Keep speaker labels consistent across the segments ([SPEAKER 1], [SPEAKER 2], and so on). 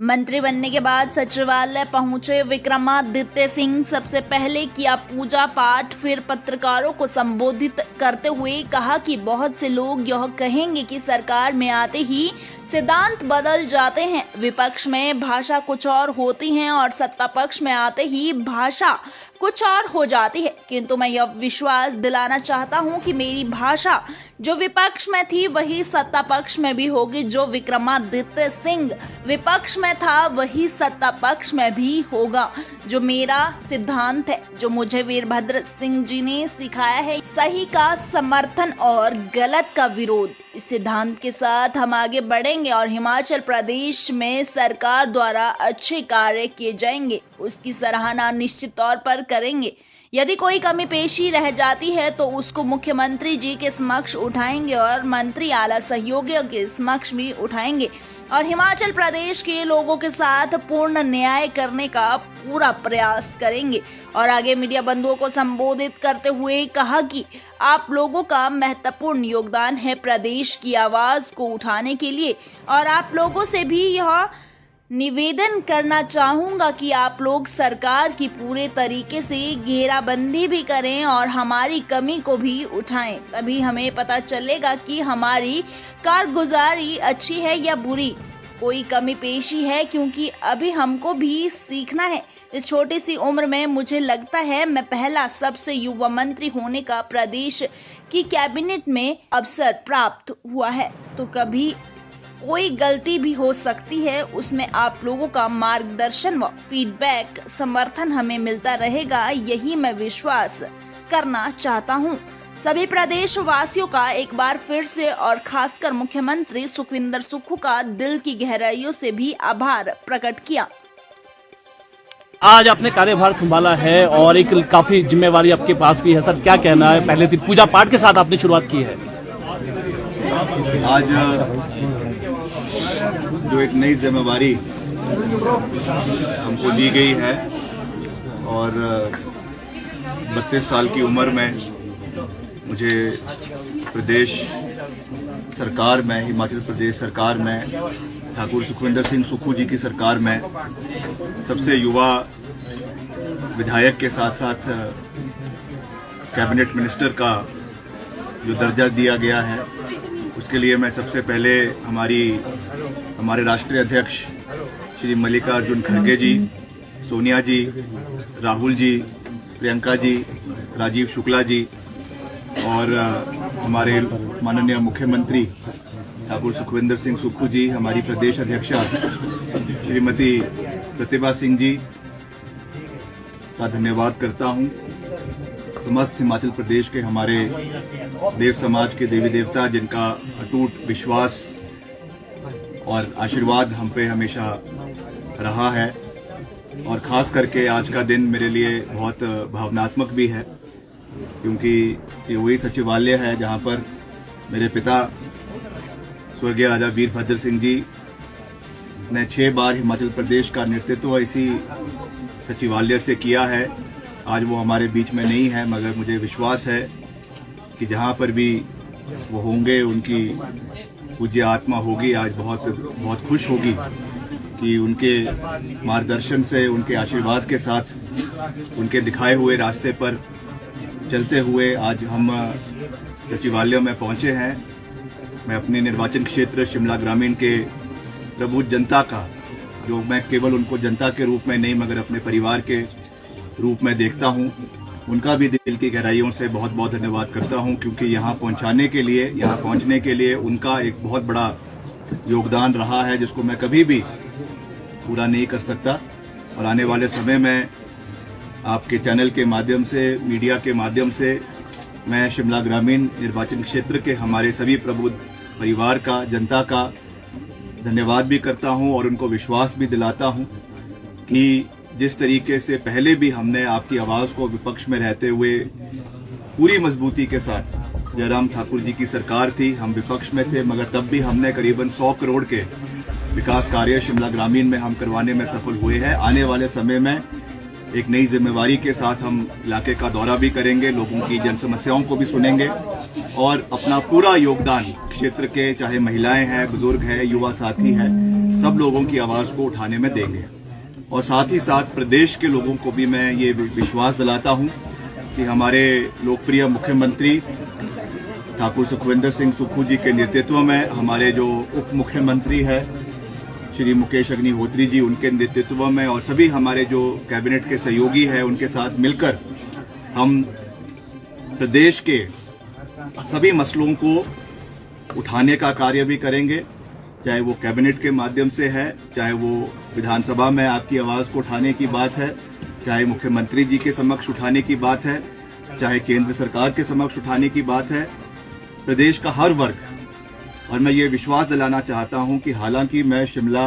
[SPEAKER 1] मंत्री बनने के बाद सचिवालय पहुंचे विक्रमादित्य सिंह सबसे पहले किया पूजा पाठ, फिर पत्रकारों को संबोधित करते हुए कहा कि बहुत से लोग यह कहेंगे कि सरकार में आते ही सिद्धांत बदल जाते हैं। विपक्ष में भाषा कुछ और होती है और सत्ता पक्ष में आते ही भाषा कुछ और हो जाती है, किंतु मैं यह विश्वास दिलाना चाहता हूं कि मेरी भाषा जो विपक्ष में थी वही सत्ता पक्ष में भी होगी। जो विक्रमादित्य सिंह विपक्ष में था वही सत्ता पक्ष में भी होगा। जो मेरा सिद्धांत है, जो मुझे वीरभद्र सिंह जी ने सिखाया है, सही का समर्थन और गलत का विरोध, इस सिद्धांत के साथ हम आगे बढ़ेंगे और हिमाचल प्रदेश में सरकार द्वारा अच्छे कार्य किए जाएंगे, उसकी सराहना निश्चित तौर पर करेंगे। यदि कोई कमी पेशी रह जाती है तो उसको मुख्यमंत्री जी के समक्ष उठाएंगे और मंत्री आला सहयोगियों के समक्ष भी उठाएंगे और हिमाचल प्रदेश के लोगों के साथ पूर्ण न्याय करने का पूरा प्रयास करेंगे। और आगे मीडिया बंधुओं को संबोधित करते हुए कहा कि आप लोगों का महत्वपूर्ण योगदान है प्रदेश की आवाज को उठाने के लिए, और आप लोगों से भी यह निवेदन करना चाहूंगा कि आप लोग सरकार की पूरे तरीके से घेराबंदी भी करें और हमारी कमी को भी उठाएं। तभी हमें पता चलेगा कि हमारी कारगुजारी अच्छी है या बुरी, कोई कमी पेशी है, क्योंकि अभी हमको भी सीखना है। इस छोटी सी उम्र में मुझे लगता है मैं पहला सबसे युवा मंत्री होने का प्रदेश की कैबिनेट में अवसर प्राप्त हुआ है, तो कभी कोई गलती भी हो सकती है, उसमें आप लोगों का मार्गदर्शन व फीडबैक समर्थन हमें मिलता रहेगा, यही मैं विश्वास करना चाहता हूं। सभी प्रदेश वासियों का एक बार फिर से और खासकर मुख्यमंत्री सुखविंदर सुक्खू का दिल की गहराइयों से भी आभार प्रकट किया।
[SPEAKER 2] आज आपने कार्यभार संभाला है और एक काफी जिम्मेवारी आपके पास भी है सर, क्या कहना है? पहले दिन पूजा पाठ के साथ आपने शुरुआत की है,
[SPEAKER 3] आज जो एक नई जिम्मेवारी हमको दी गई है और 32 साल की उम्र में मुझे प्रदेश सरकार में, हिमाचल प्रदेश सरकार में, ठाकुर सुखविंदर सिंह सुक्खू जी की सरकार में सबसे युवा विधायक के साथ साथ कैबिनेट मिनिस्टर का जो दर्जा दिया गया है, उसके लिए मैं सबसे पहले हमारे राष्ट्रीय अध्यक्ष श्री मल्लिकार्जुन खड़गे जी, सोनिया जी, राहुल जी, प्रियंका जी, राजीव शुक्ला जी और हमारे माननीय मुख्यमंत्री ठाकुर सुखविंदर सिंह सुक्खू जी, हमारी प्रदेश अध्यक्षा श्रीमती प्रतिभा सिंह जी का धन्यवाद करता हूं। समस्त हिमाचल प्रदेश के हमारे देव समाज के देवी देवता, जिनका अटूट विश्वास और आशीर्वाद हम पे हमेशा रहा है, और खास करके आज का दिन मेरे लिए बहुत भावनात्मक भी है, क्योंकि ये वही सचिवालय है जहां पर मेरे पिता स्वर्गीय राजा वीरभद्र सिंह जी ने 6 बार हिमाचल प्रदेश का नेतृत्व इसी सचिवालय से किया है। आज वो हमारे बीच में नहीं है, मगर मुझे विश्वास है कि जहाँ पर भी वो होंगे उनकी पूज्य आत्मा होगी आज बहुत खुश होगी कि उनके मार्गदर्शन से, उनके आशीर्वाद के साथ, उनके दिखाए हुए रास्ते पर चलते हुए आज हम सचिवालय में पहुँचे हैं। मैं अपने निर्वाचन क्षेत्र शिमला ग्रामीण के प्रबुद्ध जनता का, जो मैं केवल उनको जनता के रूप में नहीं मगर अपने परिवार के रूप में देखता हूं, उनका भी दिल की गहराइयों से बहुत बहुत धन्यवाद करता हूं, क्योंकि यहाँ पहुंचने के लिए उनका एक बहुत बड़ा योगदान रहा है, जिसको मैं कभी भी पूरा नहीं कर सकता। और आने वाले समय में आपके चैनल के माध्यम से, मीडिया के माध्यम से मैं शिमला ग्रामीण निर्वाचन क्षेत्र के हमारे सभी प्रबुद्ध परिवार का, जनता का धन्यवाद भी करता हूं और उनको विश्वास भी दिलाता हूं कि जिस तरीके से पहले भी हमने आपकी आवाज को विपक्ष में रहते हुए पूरी मजबूती के साथ, जयराम ठाकुर जी की सरकार थी, हम विपक्ष में थे, मगर तब भी हमने करीबन 100 करोड़ के विकास कार्य शिमला ग्रामीण में हम करवाने में सफल हुए हैं। आने वाले समय में एक नई जिम्मेवारी के साथ हम इलाके का दौरा भी करेंगे, लोगों की जन समस्याओं को भी सुनेंगे और अपना पूरा योगदान क्षेत्र के, चाहे महिलाएं हैं, बुजुर्ग हैं, युवा साथी हैं, सब सब लोगों की आवाज़ को उठाने में देंगे। और साथ ही साथ प्रदेश के लोगों को भी मैं ये विश्वास दिलाता हूँ कि हमारे लोकप्रिय मुख्यमंत्री ठाकुर सुखविंदर सिंह सुक्खू जी के नेतृत्व में हमारे जो उप मुख्यमंत्री है श्री मुकेश अग्निहोत्री जी, उनके नेतृत्व में और सभी हमारे जो कैबिनेट के सहयोगी हैं उनके साथ मिलकर हम प्रदेश के सभी मसलों को उठाने का कार्य भी करेंगे, चाहे वो कैबिनेट के माध्यम से है, चाहे वो विधानसभा में आपकी आवाज़ को उठाने की बात है, चाहे मुख्यमंत्री जी के समक्ष उठाने की बात है, चाहे केंद्र सरकार के समक्ष उठाने की बात है। प्रदेश का हर वर्ग, और मैं ये विश्वास दिलाना चाहता हूं कि हालांकि मैं शिमला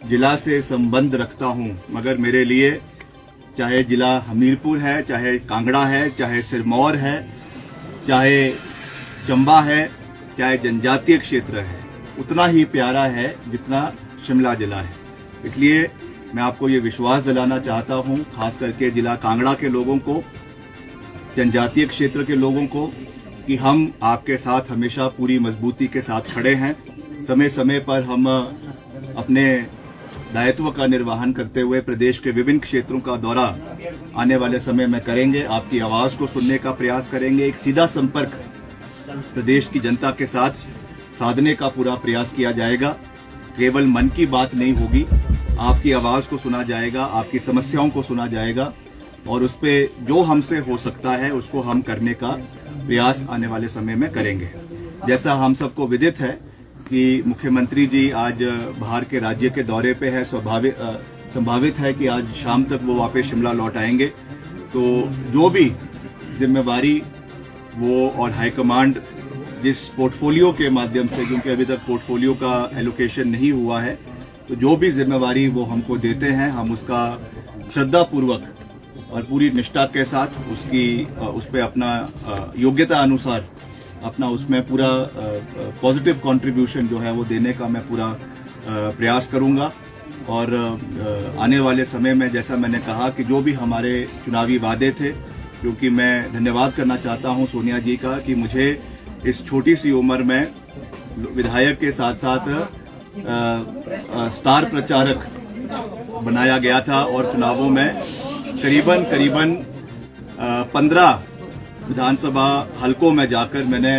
[SPEAKER 3] जिला से संबंध रखता हूं, मगर मेरे लिए चाहे जिला हमीरपुर है, चाहे कांगड़ा है, चाहे सिरमौर है, चाहे चंबा है, चाहे जनजातीय क्षेत्र है, उतना ही प्यारा है जितना शिमला जिला है। इसलिए मैं आपको ये विश्वास दिलाना चाहता हूं, खास करके जिला कांगड़ा के लोगों को, जनजातीय क्षेत्र के लोगों को, कि हम आपके साथ हमेशा पूरी मजबूती के साथ खड़े हैं। समय समय पर हम अपने दायित्व का निर्वहन करते हुए प्रदेश के विभिन्न क्षेत्रों का दौरा आने वाले समय में करेंगे, आपकी आवाज़ को सुनने का प्रयास करेंगे, एक सीधा संपर्क प्रदेश की जनता के साथ साधने का पूरा प्रयास किया जाएगा। केवल मन की बात नहीं होगी, आपकी आवाज़ को सुना जाएगा, आपकी समस्याओं को सुना जाएगा और उस पर जो हमसे हो सकता है उसको हम करने का प्रयास आने वाले समय में करेंगे। जैसा हम सबको विदित है कि मुख्यमंत्री जी आज बाहर के राज्य के दौरे पे है, संभावित है कि आज शाम तक वो वापस शिमला लौट आएंगे। तो जो भी जिम्मेवारी वो और हाईकमांड जिस पोर्टफोलियो के माध्यम से, क्योंकि अभी तक पोर्टफोलियो का एलोकेशन नहीं हुआ है, तो जो भी जिम्मेवारी वो हमको देते हैं हम उसका श्रद्धापूर्वक और पूरी निष्ठा के साथ उस पर अपना योग्यता अनुसार अपना उसमें पूरा पॉजिटिव कंट्रीब्यूशन जो है वो देने का मैं पूरा प्रयास करूंगा। और आने वाले समय में जैसा मैंने कहा कि जो भी हमारे चुनावी वादे थे, क्योंकि मैं धन्यवाद करना चाहता हूं सोनिया जी का कि मुझे इस छोटी सी उम्र में विधायक के साथ साथ स्टार प्रचारक बनाया गया था और चुनावों में करीबन 15 विधानसभा हलकों में जाकर मैंने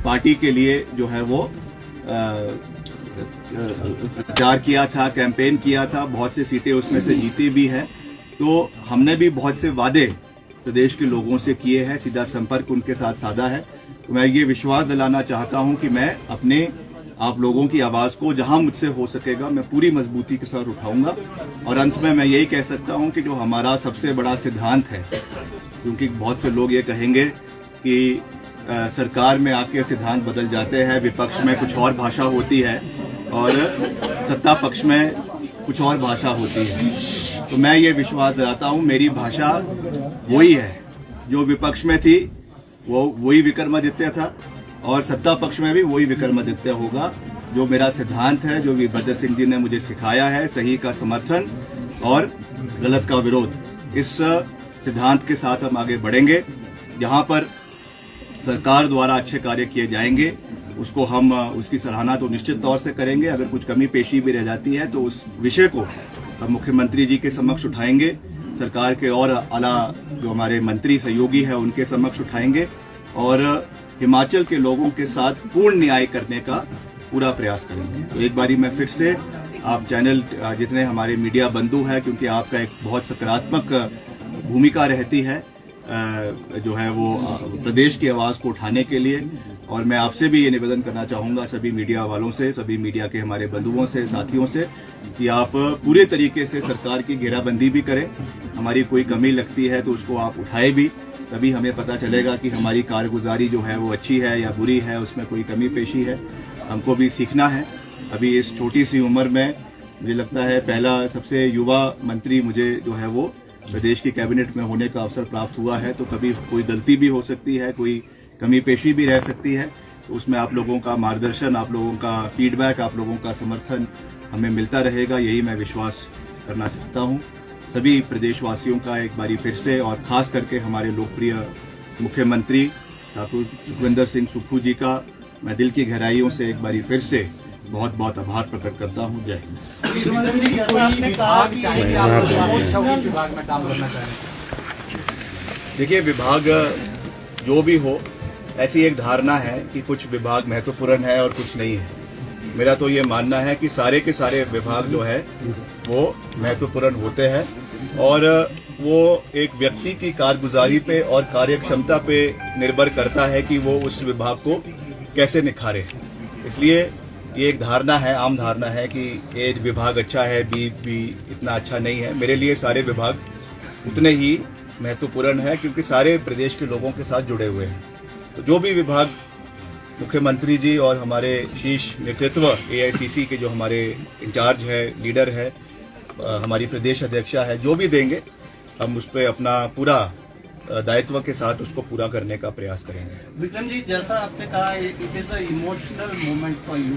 [SPEAKER 3] पार्टी के लिए जो है वो प्रचार किया था, कैंपेन किया था, बहुत सी सीटें उसमें से जीती भी है। तो हमने भी बहुत से वादे प्रदेश के लोगों से किए हैं, सीधा संपर्क उनके साथ साधा है। तो मैं ये विश्वास दिलाना चाहता हूं कि मैं अपने आप लोगों की आवाज़ को जहां मुझसे हो सकेगा मैं पूरी मजबूती के साथ उठाऊंगा। और अंत में मैं यही कह सकता हूं कि जो हमारा सबसे बड़ा सिद्धांत है, क्योंकि बहुत से लोग ये कहेंगे कि सरकार में आके सिद्धांत बदल जाते हैं, विपक्ष में कुछ और भाषा होती है और सत्ता पक्ष में कुछ और भाषा होती है। तो मैं ये विश्वास दिलाता हूँ मेरी भाषा वही है जो विपक्ष में थी, वो वही विक्रमादित्य था और सत्ता पक्ष में भी वही विक्रमादित्य होगा। जो मेरा सिद्धांत है, जो वीरभद्र सिंह जी ने मुझे सिखाया है, सही का समर्थन और गलत का विरोध, इस सिद्धांत के साथ हम आगे बढ़ेंगे। जहां पर सरकार द्वारा अच्छे कार्य किए जाएंगे उसको हम उसकी सराहना तो निश्चित तौर से करेंगे। अगर कुछ कमी पेशी भी रह जाती है तो उस विषय को हम मुख्यमंत्री जी के समक्ष उठाएंगे, सरकार के और आला जो हमारे मंत्री सहयोगी है उनके समक्ष उठाएंगे और हिमाचल के लोगों के साथ पूर्ण न्याय करने का पूरा प्रयास करेंगे। तो एक बारी मैं फिर से आप चैनल जितने हमारे मीडिया बंधु हैं, क्योंकि आपका एक बहुत सकारात्मक भूमिका रहती है जो है वो प्रदेश की आवाज़ को उठाने के लिए, और मैं आपसे भी ये निवेदन करना चाहूँगा सभी मीडिया वालों से, सभी मीडिया के हमारे बंधुओं से, साथियों से, कि आप पूरे तरीके से सरकार की घेराबंदी भी करें। हमारी कोई कमी लगती है तो उसको आप उठाए भी, तभी हमें पता चलेगा कि हमारी कारगुजारी जो है वो अच्छी है या बुरी है, उसमें कोई कमी पेशी है। हमको भी सीखना है। अभी इस छोटी सी उम्र में मुझे लगता है पहला सबसे युवा मंत्री मुझे जो है वो प्रदेश की कैबिनेट में होने का अवसर प्राप्त हुआ है। तो कभी कोई गलती भी हो सकती है, कोई कमी पेशी भी रह सकती है, तो उसमें आप लोगों का मार्गदर्शन, आप लोगों का फीडबैक, आप लोगों का समर्थन हमें मिलता रहेगा, यही मैं विश्वास करना चाहता हूँ। सभी प्रदेशवासियों का एक बारी फिर से और खास करके हमारे लोकप्रिय मुख्यमंत्री ठाकुर सुखविंदर सिंह सुक्खू जी का मैं दिल की गहराइयों से एक बारी फिर से बहुत बहुत आभार प्रकट करता हूँ। जय हिंद। देखिए, विभाग जो भी हो, ऐसी एक धारणा है कि कुछ विभाग महत्वपूर्ण है और कुछ नहीं है। मेरा तो ये मानना है कि सारे के सारे विभाग जो है वो महत्वपूर्ण होते हैं और वो एक व्यक्ति की कारगुजारी पे और कार्यक्षमता पे निर्भर करता है कि वो उस विभाग को कैसे निखारे। इसलिए ये एक धारणा है, आम धारणा है कि ए विभाग अच्छा है, बी इतना अच्छा नहीं है। मेरे लिए सारे विभाग उतने ही महत्वपूर्ण है क्योंकि सारे प्रदेश के लोगों के साथ जुड़े हुए हैं। तो जो भी विभाग मुख्यमंत्री जी और हमारे शीर्ष नेतृत्व एआईसीसी के जो हमारे इंचार्ज है, लीडर है, हमारी प्रदेश अध्यक्षा है, जो भी देंगे हम उस पर अपना पूरा दायित्व के साथ उसको पूरा करने का प्रयास करेंगे।
[SPEAKER 4] विक्रम जी, जैसा आपने कहा it is a emotional moment for you.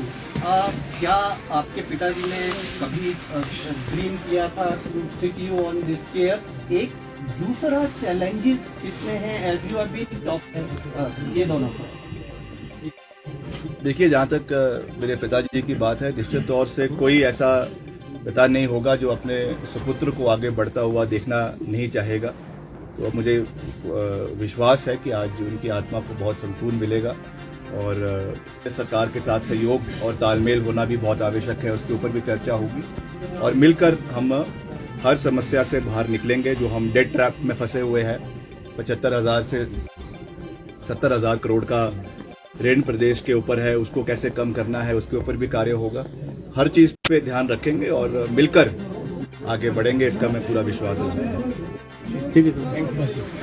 [SPEAKER 4] क्या आपके पिताजी ने कभी ड्रीम किया था to sit you on this chair? एक दूसरा चैलेंजेस कितने हैं as you are being top, ये दोनों से?
[SPEAKER 3] देखिए, जहाँ तक मेरे पिताजी की बात है, निश्चित तौर से कोई ऐसा पिता नहीं होगा जो अपने सुपुत्र को आगे बढ़ता हुआ देखना नहीं चाहेगा। तो मुझे विश्वास है कि आज उनकी आत्मा को बहुत संतून मिलेगा और सरकार के साथ सहयोग और तालमेल होना भी बहुत आवश्यक है, उसके ऊपर भी चर्चा होगी और मिलकर हम हर समस्या से बाहर निकलेंगे। जो हम डेट ट्रैप में फंसे हुए हैं, 75,000 से 70,000 करोड़ का ऋण प्रदेश के ऊपर है, उसको कैसे कम करना है, उसके ऊपर भी कार्य होगा। हर चीज पे ध्यान रखेंगे और मिलकर आगे बढ़ेंगे, इसका मैं पूरा विश्वास रखता हूं।
[SPEAKER 2] ठीक है सर।